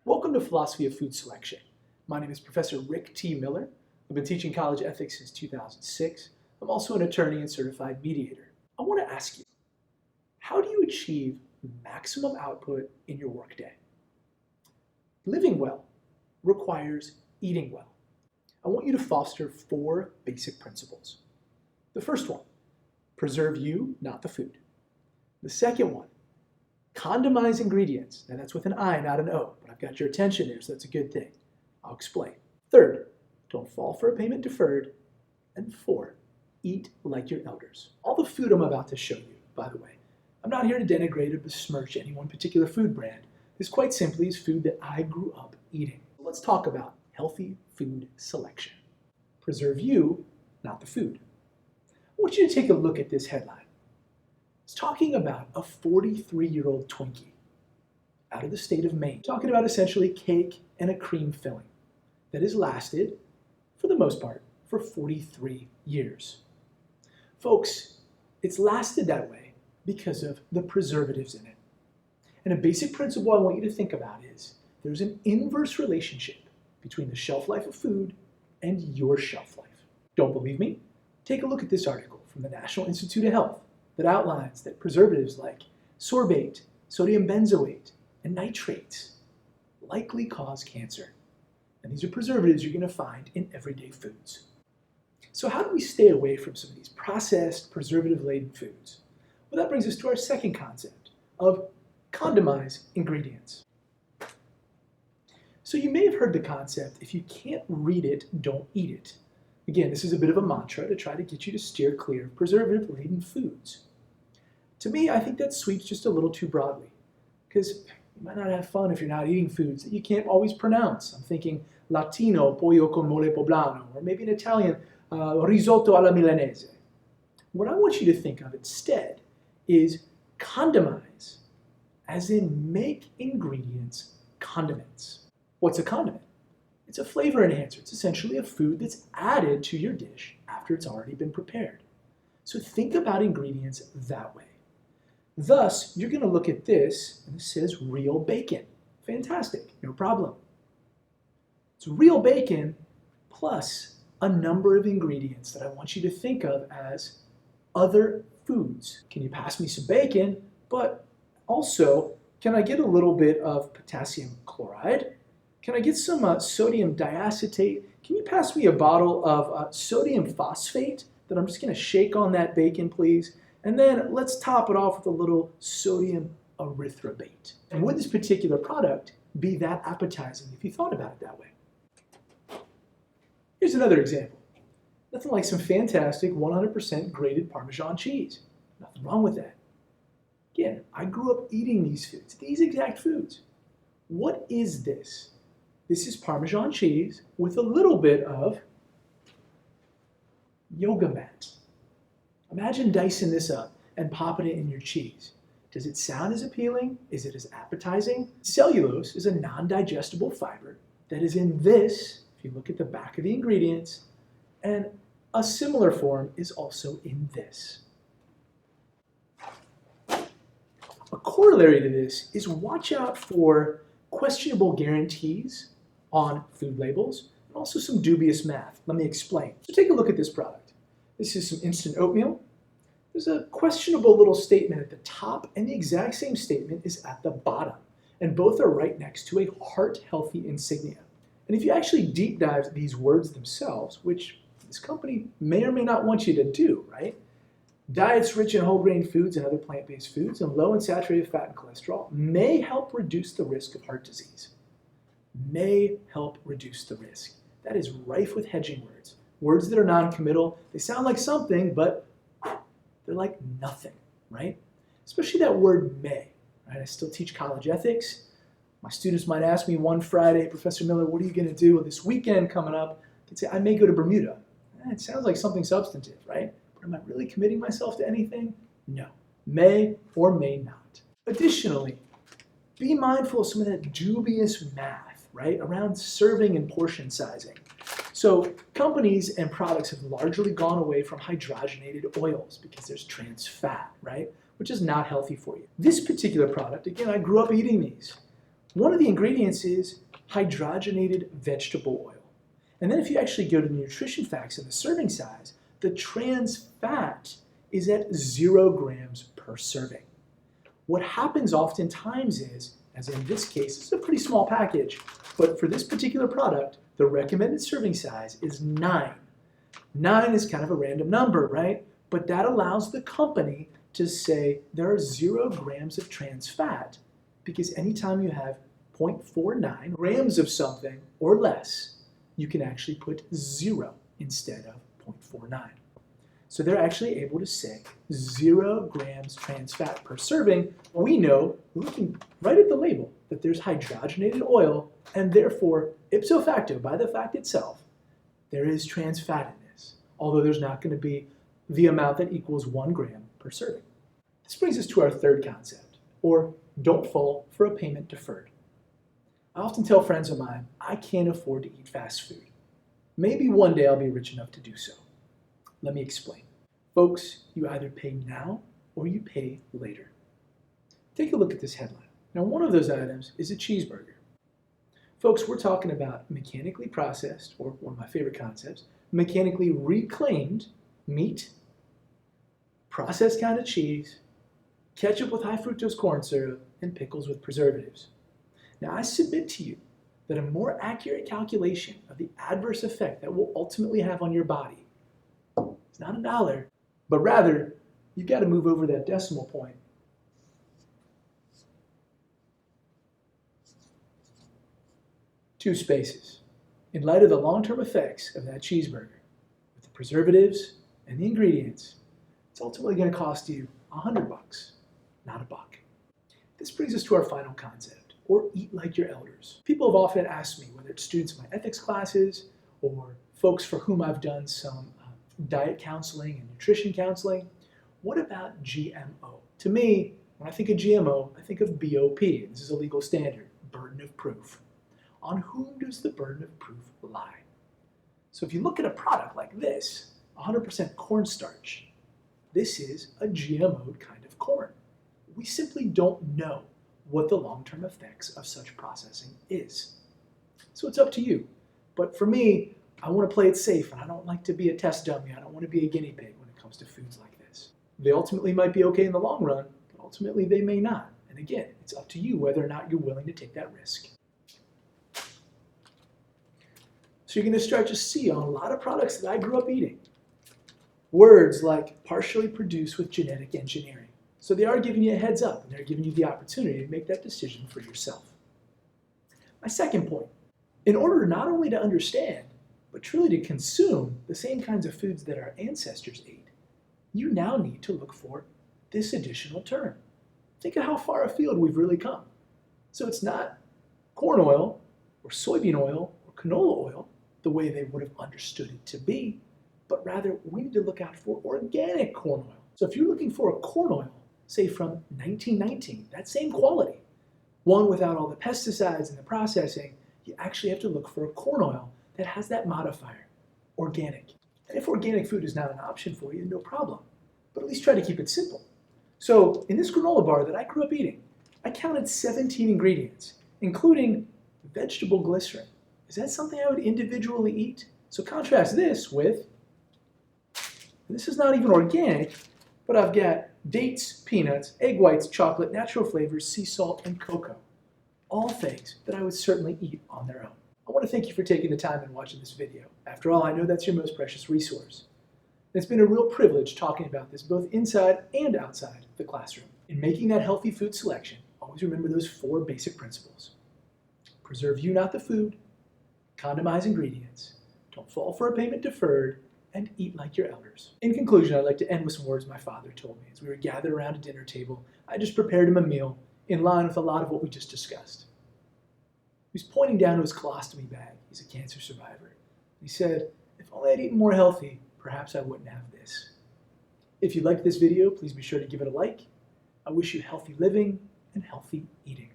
Welcome to Philosophy of Food Selection. My name is Professor Rick T. Miller. I've been teaching college ethics since 2006. I'm also an attorney and certified mediator. I want to ask you, how do you achieve maximum output in your workday? Living well requires eating well. I want you to foster 4 basic principles. The first one, preserve you, not the food. The second one, condomize ingredients. Now that's with an I, not an O, but I've got your attention there, so that's a good thing. I'll explain. Third, don't fall for a payment deferred. And 4, eat like your elders. All the food I'm about to show you, by the way, I'm not here to denigrate or besmirch any one particular food brand. This quite simply is food that I grew up eating. Let's talk about healthy food selection. Preserve you, not the food. I want you to take a look at this headline. It's talking about a 43-year-old Twinkie out of the state of Maine. Talking about essentially cake and a cream filling that has lasted, for the most part, for 43 years. Folks, it's lasted that way because of the preservatives in it. And a basic principle I want you to think about is there's an inverse relationship between the shelf life of food and your shelf life. Don't believe me? Take a look at this article from the National Institute of Health that outlines that preservatives like sorbate, sodium benzoate, and nitrates likely cause cancer. And these are preservatives you're going to find in everyday foods. So how do we stay away from some of these processed, preservative-laden foods? Well, that brings us to our second concept of condomize ingredients. So you may have heard the concept, if you can't read it, don't eat it. Again, this is a bit of a mantra to try to get you to steer clear of preservative-laden foods. To me, I think that sweeps just a little too broadly, because you might not have fun if you're not eating foods that you can't always pronounce. I'm thinking Latino, pollo con mole poblano, or maybe in Italian, risotto alla milanese. What I want you to think of instead is condomize, as in make ingredients condiments. What's a condiment? It's a flavor enhancer. It's essentially a food that's added to your dish after it's already been prepared. So think about ingredients that way. Thus, you're going to look at this, and this says real bacon. Fantastic, no problem. It's real bacon plus a number of ingredients that I want you to think of as other foods. Can you pass me some bacon? But also, can I get a little bit of potassium chloride? Can I get some sodium diacetate? Can you pass me a bottle of sodium phosphate that I'm just going to shake on that bacon, please? And then let's top it off with a little sodium erythrobate. And would this particular product be that appetizing if you thought about it that way? Here's another example. Nothing like some fantastic 100% grated Parmesan cheese. Nothing wrong with that. Again, I grew up eating these foods, these exact foods. What is this? This is Parmesan cheese with a little bit of yoga mat. Imagine dicing this up and popping it in your cheese. Does it sound as appealing? Is it as appetizing? Cellulose is a non-digestible fiber that is in this, if you look at the back of the ingredients, and a similar form is also in this. A corollary to this is watch out for questionable guarantees on food labels, and also some dubious math. Let me explain. So take a look at this product. This is some instant oatmeal. There's a questionable little statement at the top, and the exact same statement is at the bottom. And both are right next to a heart-healthy insignia. And if you actually deep dive these words themselves, which this company may or may not want you to do, right? Diets rich in whole grain foods and other plant-based foods and low in saturated fat and cholesterol may help reduce the risk of heart disease. May help reduce the risk. That is rife with hedging words. Words that are non-committal. They sound like something, but they're like nothing, right? Especially that word may, right? I still teach college ethics. My students might ask me one Friday, Professor Miller, what are you going to do with this weekend coming up? I could say, I may go to Bermuda. It sounds like something substantive, right? But am I really committing myself to anything? No. May or may not. Additionally, be mindful of some of that dubious math, right, around serving and portion sizing. So companies and products have largely gone away from hydrogenated oils because there's trans fat, right, which is not healthy for you. This particular product, again, I grew up eating these. One of the ingredients is hydrogenated vegetable oil. And then if you actually go to the nutrition facts and the serving size, the trans fat is at 0 grams per serving. What happens oftentimes is, as in this case, it's a pretty small package, but for this particular product, the recommended serving size is 9. 9 is kind of a random number, right? But that allows the company to say there are 0 grams of trans fat, because anytime you have 0.49 grams of something or less, you can actually put 0 instead of 0.49. So they're actually able to say 0 grams trans fat per serving. We know, looking right at the label, that there's hydrogenated oil, and therefore, ipso facto, by the fact itself, there is trans fat in this, although there's not going to be the amount that equals 1 gram per serving. This brings us to our third concept, or don't fall for a payment deferred. I often tell friends of mine, I can't afford to eat fast food. Maybe one day I'll be rich enough to do so. Let me explain. Folks, you either pay now or you pay later. Take a look at this headline. Now, one of those items is a cheeseburger. Folks, we're talking about mechanically processed, or one of my favorite concepts, mechanically reclaimed meat, processed kind of cheese, ketchup with high fructose corn syrup, and pickles with preservatives. Now, I submit to you that a more accurate calculation of the adverse effect that will ultimately have on your body is not $1, but rather, you've got to move over that decimal point. Two spaces. In light of the long-term effects of that cheeseburger, with the preservatives and the ingredients, it's ultimately going to cost you $100, not $1. This brings us to our final concept, or eat like your elders. People have often asked me, whether it's students in my ethics classes or folks for whom I've done some diet counseling and nutrition counseling, what about GMO? To me, when I think of GMO, I think of BOP. This is a legal standard, burden of proof. On whom does the burden of proof lie? So if you look at a product like this, 100% cornstarch, this is a GMO'd kind of corn. We simply don't know what the long-term effects of such processing is. So it's up to you. But for me, I want to play it safe, and I don't like to be a test dummy. I don't want to be a guinea pig when it comes to foods like this. They ultimately might be okay in the long run, but ultimately they may not. And again, it's up to you whether or not you're willing to take that risk. So you're going to start to see on a lot of products that I grew up eating, words like partially produced with genetic engineering. So they are giving you a heads up, and they're giving you the opportunity to make that decision for yourself. My second point, in order not only to understand, but truly to consume the same kinds of foods that our ancestors ate, you now need to look for this additional term. Think of how far afield we've really come. So it's not corn oil or soybean oil or canola oil the way they would have understood it to be, but rather we need to look out for organic corn oil. So if you're looking for a corn oil, say from 1919, that same quality, one without all the pesticides and the processing, you actually have to look for a corn oil that has that modifier, organic. And if organic food is not an option for you, no problem, but at least try to keep it simple. So in this granola bar that I grew up eating, I counted 17 ingredients, including vegetable glycerin. Is that something I would individually eat? So contrast this with, this is not even organic, but I've got dates, peanuts, egg whites, chocolate, natural flavors, sea salt, and cocoa. All things that I would certainly eat on their own. I want to thank you for taking the time and watching this video. After all, I know that's your most precious resource. It's been a real privilege talking about this both inside and outside the classroom. In making that healthy food selection, always remember those 4 basic principles. Preserve you, not the food. Condomize ingredients. Don't fall for a payment deferred. And eat like your elders. In conclusion, I'd like to end with some words my father told me. As we were gathered around a dinner table, I just prepared him a meal in line with a lot of what we just discussed. He was pointing down to his colostomy bag. He's a cancer survivor. He said, if only I'd eaten more healthy, perhaps I wouldn't have this. If you liked this video, please be sure to give it a like. I wish you healthy living and healthy eating.